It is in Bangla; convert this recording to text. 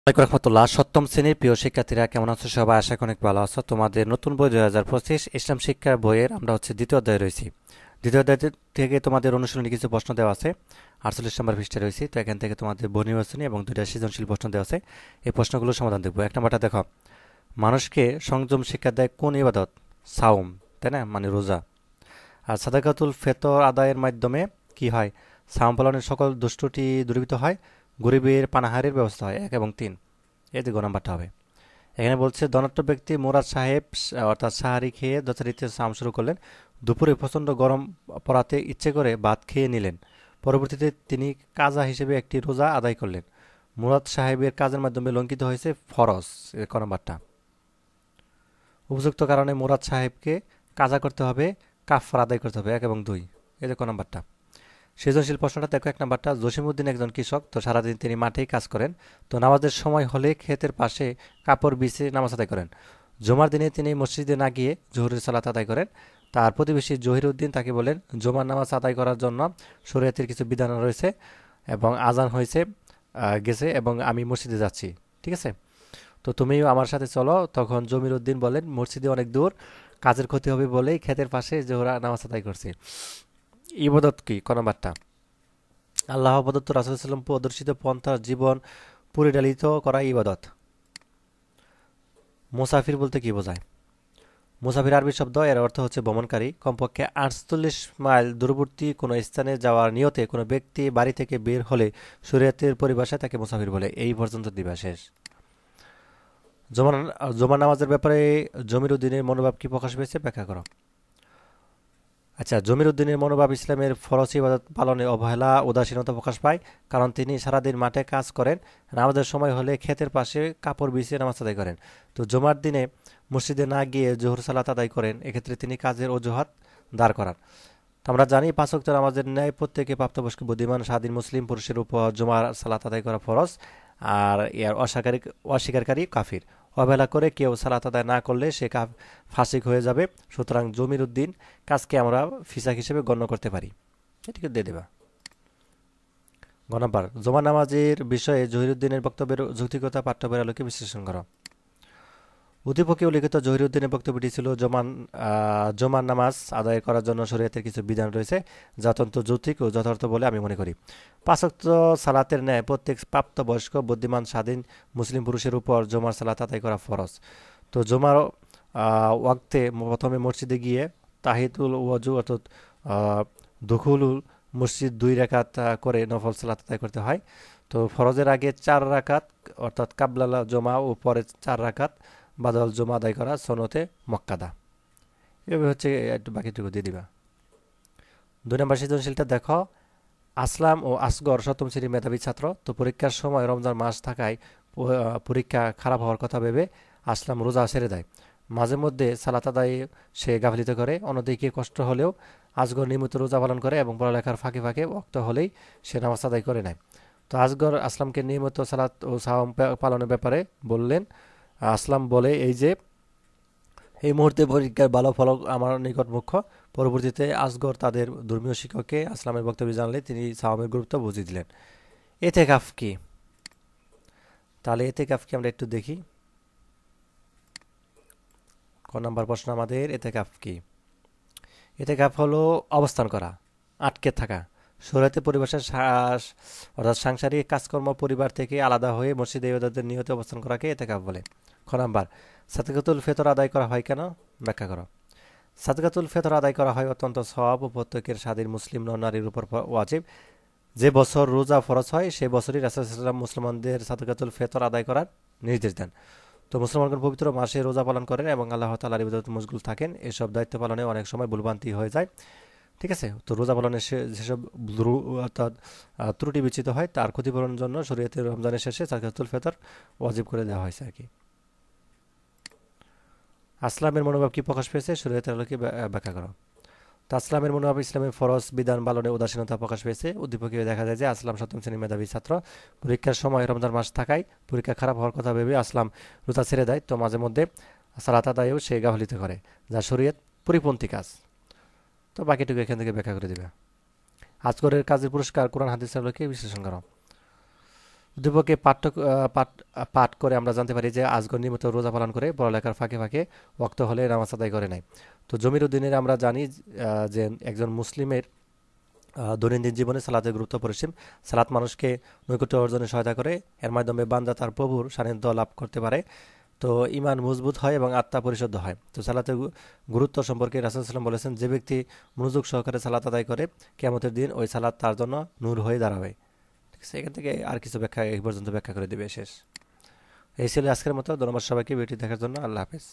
আসসালামু আলাইকুম রহমতুল্লাহ। সপ্তম শ্রেণীর প্রিয় শিক্ষার্থীরা কেমন আছো? সবাই আশা করি অনেক ভালো আছো। তোমাদের নতুন বই 2025 ইসলাম শিক্ষা বইয়ের আমরা দ্বিতীয় অধ্যায়ে রয়েছি। দ্বিতীয় অধ্যায় থেকে তোমাদের অনুশীলনী কিছু প্রশ্ন দেওয়া আছে। 48 নম্বর পৃষ্ঠায় রয়েছি। তো এখান থেকে তোমাদের বহু নির্বাচনী এবং দুইটা সৃজনশীল প্রশ্ন দেওয়া আছে। এই প্রশ্নগুলোর সমাধান দেখবো। এক নম্বরটা দেখো, মানুষকে সংযম শিক্ষা দেয় কোন ইবাদত? সাওম, তাই না, মানে রোজা। আর সাদাকাতুল ফেতর আদায়ের মাধ্যমে কি হয়? সাওম পালনের সকল দুষ্টুটি দূরীভূত হয়, গরিবের পানাহারের ব্যবস্থা হয়। 1 এবং 3, এতে গ নাম্বারটা হবে। এখানে বলছে ধনাঢ্য ব্যক্তি মুরাদ সাহেব অর্থাৎ সাহারি খেয়ে যথারীতি সাম শুরু করলেন। দুপুরে প্রচণ্ড গরম পড়াতে ইচ্ছে করে ভাত খেয়ে নিলেন। পরবর্তীতে তিনি কাজা হিসেবে একটি রোজা আদায় করলেন। মুরাদ সাহেবের কাজের মাধ্যমে লঙ্ঘিত হয়েছে ফরজ, ক নাম্বারটা। উপযুক্ত কারণে মুরাদ সাহেবকে কাজা করতে হবে, কাফার আদায় করতে হবে। 1 এবং 2, এই যে ক নাম্বারটা। সৃজনশীল প্রশ্নটা দেখো, 1 নাম্বারটা। জসিমউদ্দিন একজন কৃষক, তো সারাদিন তিনি মাঠেই কাজ করেন। তো নামাজের সময় হলে ক্ষেতের পাশে কাপড় বিছিয়ে নামাজ আদায় করেন। জুমার দিনে তিনি মসজিদে না গিয়ে জোহরের সালাত আদায় করেন। তার প্রতিবেশী জহিরউদ্দিন তাকে বলেন, জুমার নামাজ আদায় করার জন্য শরীয়তের কিছু বিধান রয়েছে এবং আজান হয়েছে গেছে এবং আমি মসজিদে যাচ্ছি, ঠিক আছে, তো তুমিও আমার সাথে চলো। তখন জমিরউদ্দিন বলেন, মসজিদে অনেক দূর, কাজের ক্ষতি হবে বলেই ক্ষেতের পাশে জোহরা নামাজ আদায় করছি। ইবাদত কি? ক নাম্বারটা। আল্লাহ প্রদত্ত রাসূল সাল্লাম প্রদর্শিত পন্থার জীবন পরিচালিত করা ইবাদত। মুসাফির বলতে কি বোঝায়? মুসাফির আরবি শব্দ, এর অর্থ হচ্ছে ভ্রমণকারী। কমপক্ষে 48 মাইল দূরবর্তী কোনো স্থানে যাওয়ার নিয়তে কোনো ব্যক্তি বাড়ি থেকে বের হলে শরীয়তের পরিভাষায় তাকে মুসাফির বলে। এই পর্যন্ত দিবা শেষ। জমা জমা নামাজের ব্যাপারে জমির উদ্দিনের মনোভাব কি প্রকাশ পেয়েছে? ব্যাখ্যা করো। আচ্ছা, জমির উদ্দিনের মনোভাব ইসলামের ফরজ ইবাদত পালনে অবহেলা উদাসীনতা প্রকাশ পায়। কারণ তিনি সারাদিন মাঠে কাজ করেন, নামাজের সময় হলে ক্ষেতের পাশে কাপড় বিছিয়ে নামাজ আদায় করেন। তো জুমার দিনে মসজিদে না গিয়ে জোহর সালাত আদায় করেন, এক্ষেত্রে তিনি কাজের অজুহাত দাঁড় করান। তো আমরা জানি 5 ওয়াক্ত নামাজের ন্যায় প্রত্যেকে প্রাপ্তবয়স্ক বুদ্ধিমান স্বাধীন মুসলিম পুরুষের উপর জুমার সালাত আদায় করা ফরজ। আর এর অস্বীকারী কাফির। অবহেলা করে কেউ সালাত আদায় না করলে সে ফাসিক হয়ে যাবে। সুতরাং জমির উদ্দিন কাজকে আমরা ফিসাক হিসেবে গণ্য করতে পারি। এটিকে দিয়ে দেবা। গ নাম্বার, জমা নামাজের বিষয়ে জহিরুদ্দিনের বক্তব্যের যৌক্তিকতা পাঠ্যবইয়ের আলোকে বিশ্লেষণ করো। উদ্দীপকে উল্লিখিত জহিরুদ্দিনের বক্তব্যটি ছিল জমান নামাজ আদায় করার জন্য শরীয়তের কিছু বিধান রয়েছে, যা অত্যন্ত যৌক্তিক ও যথার্থ বলে আমি মনে করি। 5 ওয়াক্ত সালাতের ন্যায় প্রত্যেক প্রাপ্তবয়স্ক বুদ্ধিমান স্বাধীন মুসলিম পুরুষের উপর জমার সালাত আদায় করা ফরজ। তো জমার ওয়াক্তে প্রথমে মসজিদে গিয়ে তাহিতুল ওয়াজু অর্থাৎ দুখুলুল মসজিদ 2 রাকাত করে নফল সালাত আদায় করতে হয়। তো ফরজের আগে 4 রাকাত অর্থাৎ কাবলা জমা ও পরে 4 রাকাত বাদল জমা আদায় করা সনতে মক্কাদা। এভাবে হচ্ছে, একটু বাকিটুকু দিয়ে দিবা। 2 নম্বর সৃজনশীলটা দেখো, আসলাম ও আসগর সপ্তম শ্রেণীর মেধাবী ছাত্র। তো পরীক্ষার সময় রমজান মাস থাকায় পরীক্ষা খারাপ হওয়ার কথা ভেবে আসলাম রোজা ছেড়ে দেয়। মাঝে মধ্যে সালাত আদায়ে সে গাফিলতি করে। অন্যদিকে কষ্ট হলেও আসগর নিয়মিত রোজা পালন করে এবং পড়ালেখার ফাঁকে ফাঁকে ওয়াক্ত হলেই সে নামাজ আদায় করে নেয়। তো আসগর আসলামকে নিয়মিত সালাত ও সাওম পালনের ব্যাপারে বললেন। আসলাম বলে, এই মুহূর্তে পরীক্ষার ভালো ফল আমার নিকট মুখ্য। পরবর্তীতে আসগর তাদের ধর্মীয় শিক্ষককে আসলামের বক্তব্য জানলে তিনি সাওমের গুরুত্ব বুঝিয়ে দিলেন। এতেকাফ কি? তাহলে এতেকাফ কি আমরা একটু দেখি। ক নাম্বার প্রশ্ন আমাদের, এতেকাফ কি? এতেকাফ হলো অবস্থান করা, আটকে থাকা। শরীয়তে পরিবেশের অর্থাৎ সাংসারিক কাজকর্ম পরিবার থেকে আলাদা হয়ে মসজিদে ইবাদতের নিয়তে অবস্থান করাকে এতেকাফ বলে। খ নাম্বার, সাদকাতুল ফিতর আদায় করা হয় কেন? ব্যাখ্যা করো। সাদকাতুল ফিতর আদায় করা হয় অত্যন্ত সওয়াব ও প্রত্যেকের স্বাধীন মুসলিম নারীর উপর ওয়াজিব। যে বছর রোজা ফরজ হয় সে বছরই রাসূল সাল্লাল্লাহু আলাইহি ওয়াসাল্লাম মুসলমানদের সাদকাতুল ফিতর আদায় করার নির্দেশ দেন। তো মুসলমানগণ পবিত্র মাসে রোজা পালন করেন এবং আল্লাহ তাআলার ইবাদতে মশগুল থাকেন। এসব দায়িত্ব পালনে অনেক সময় ভুলভ্রান্তি হয়ে যায়, ঠিক আছে। তো রোজা পালনে যেসব অর্থাৎ ত্রুটি বিচ্ছিত হয় তার ক্ষতিপূরণের জন্য শরীয়তের রমজানের শেষে যাকাতুল ফিতর ওয়াজিব করে দেওয়া হয়েছে আর কি। আসলামের মনোভাব কি প্রকাশ পেয়েছে? শরীয়তের আলোকে ব্যাখ্যা করো। তো আসলামের মনোভাব ইসলামের ফরজ বিধান পালনে উদাসীনতা প্রকাশ পেয়েছে। উদ্দীপকে দেখা যায় যে আসলাম সপ্তম শ্রেণীর মেধাবী ছাত্র। পরীক্ষার সময় রমজান মাস থাকায় পরীক্ষা খারাপ হওয়ার কথা ভেবে আসলাম রোজা ছেড়ে দেয়। তো মাঝে মধ্যে সালাত আদায়েও সে গাফিলতি করে, যা শরীয়ত পরিপন্থী কাজ। তো বাকিটুকু এখান থেকে ব্যাখ্যা করে দিবে। আজগরের কাজের পুরস্কার কোরআন হাদিসের আলোকে বিশ্লেষণ করো। উদ্দীপকে পাঠ পাঠ করে আমরা জানতে পারি যে আজগর নিয়মিত রোজা পালন করে পড়ালেখার ফাঁকে ফাঁকে ওয়াক্ত হলে নামাজ আদায় করে নেয়। তো জমির উদ্দিনের আমরা জানি যে একজন মুসলিমের দৈনন্দিন জীবনে সালাতের গুরুত্ব পরিসীম। সালাত মানুষকে নৈকট্য অর্জনে সহায়তা করে, এর মাধ্যমে বান্দা তার প্রভুর সান্নিধ্য লাভ করতে পারে। তো ইমান মজবুত হয় এবং আত্মা পরিশুদ্ধ হয়। তো সালাতের গুরুত্ব সম্পর্কে রাসূল সাল্লাল্লাহু আলাইহি ওয়াসাল্লাম বলেছেন, যে ব্যক্তি মনোযোগ সহকারে সালাত আদায় করে কিয়ামতের দিন ওই সালাত তার জন্য নূর হয়ে দাঁড়াবে। ঠিক আছে, এখান থেকে আর কিছু ব্যাখ্যা এই পর্যন্ত ব্যাখ্যা করে দিবে শেষ। এই ছিল আজকের মতো। ধন্যবাদ সবাইকে ভিডিওটি দেখার জন্য। আল্লাহ হাফেজ।